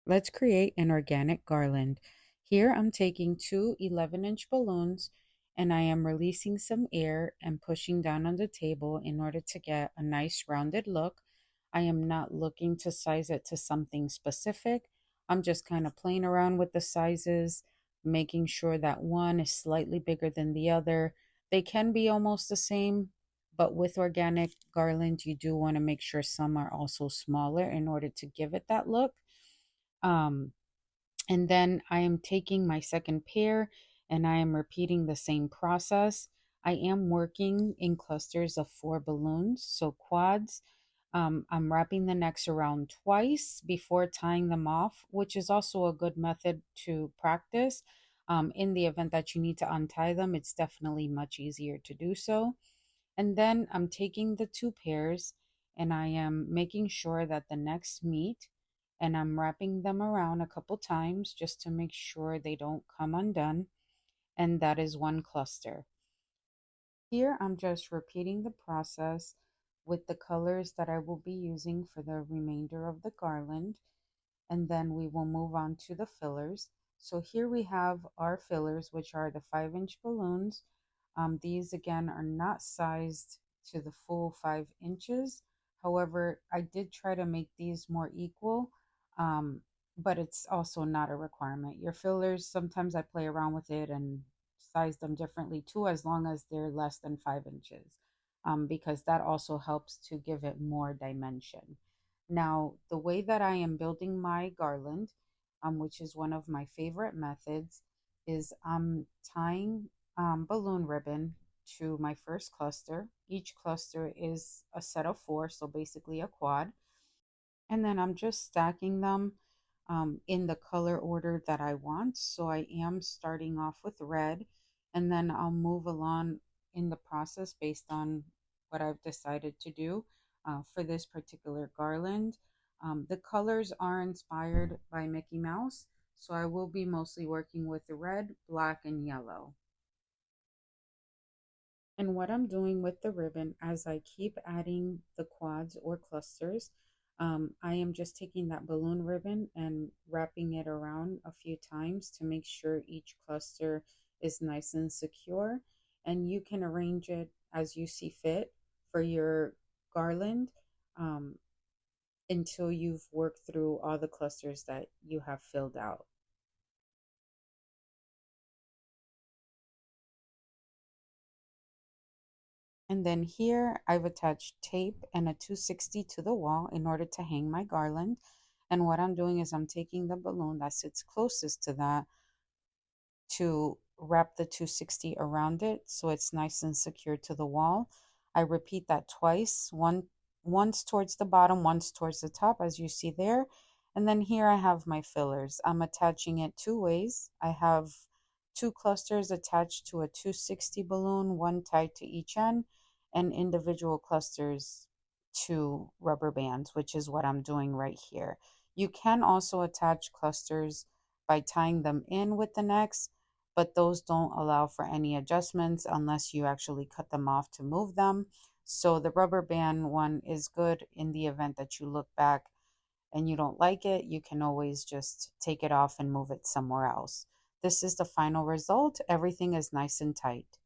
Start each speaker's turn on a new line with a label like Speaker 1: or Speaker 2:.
Speaker 1: Let's create an organic garland. Here I'm taking two 11-inch balloons and I am releasing some air and pushing down on the table in order to get a nice rounded look. I am not looking to size it to something specific. I'm just kind of playing around with the sizes, making sure that one is slightly bigger than the other. They can be almost the same, but with organic garland, you do want to make sure some are also smaller in order to give it that look. Um, and then I am taking my second pair and I am repeating the same process. I am working in clusters of four balloons, so quads. I'm wrapping the necks around twice before tying them off, which is also a good method to practice. In the event that you need to untie them, it's definitely much easier to do so. And then I'm taking the two pairs and I am making sure that the necks meet and I'm wrapping them around a couple times just to make sure they don't come undone. And that is one cluster. Here I'm just repeating the process with the colors that I will be using for the remainder of the garland. And then we will move on to the fillers. So here we have our fillers, which are the 5-inch balloons. These again are not sized to the full 5 inches. However, I did try to make these more equal, um, but it's also not a requirement. Your fillers, sometimes I play around with it and size them differently too, as long as they're less than 5 inches, because that also helps to give it more dimension. Now, the way that I am building my garland, which is one of my favorite methods, is I'm tying balloon ribbon to my first cluster. Each cluster is a set of four, so basically a quad. And then I'm just stacking them in the color order that I want. So I am starting off with red, and then I'll move along in the process based on what I've decided to do for this particular garland. The colors are inspired by Mickey Mouse, so I will be mostly working with the red, black, and yellow. And what I'm doing with the ribbon as I keep adding the quads or clusters, I am just taking that balloon ribbon and wrapping it around a few times to make sure each cluster is nice and secure. And you can arrange it as you see fit for your garland um, until you've worked through all the clusters that you have filled out. And then here I've attached tape and a 260 to the wall in order to hang my garland. And what I'm doing is I'm taking the balloon that sits closest to that to wrap the 260 around it so it's nice and secure to the wall. I repeat that twice, once towards the bottom, once towards the top, as you see there. And then here I have my fillers. I'm attaching it two ways. I have two clusters attached to a 260 balloon, one tied to each end, and individual clusters to rubber bands, which is what I'm doing right here. You can also attach clusters by tying them in with the necks, but those don't allow for any adjustments unless you actually cut them off to move them. So the rubber band one is good in the event that you look back and you don't like it, you can always just take it off and move it somewhere else. This is the final result. Everything is nice and tight.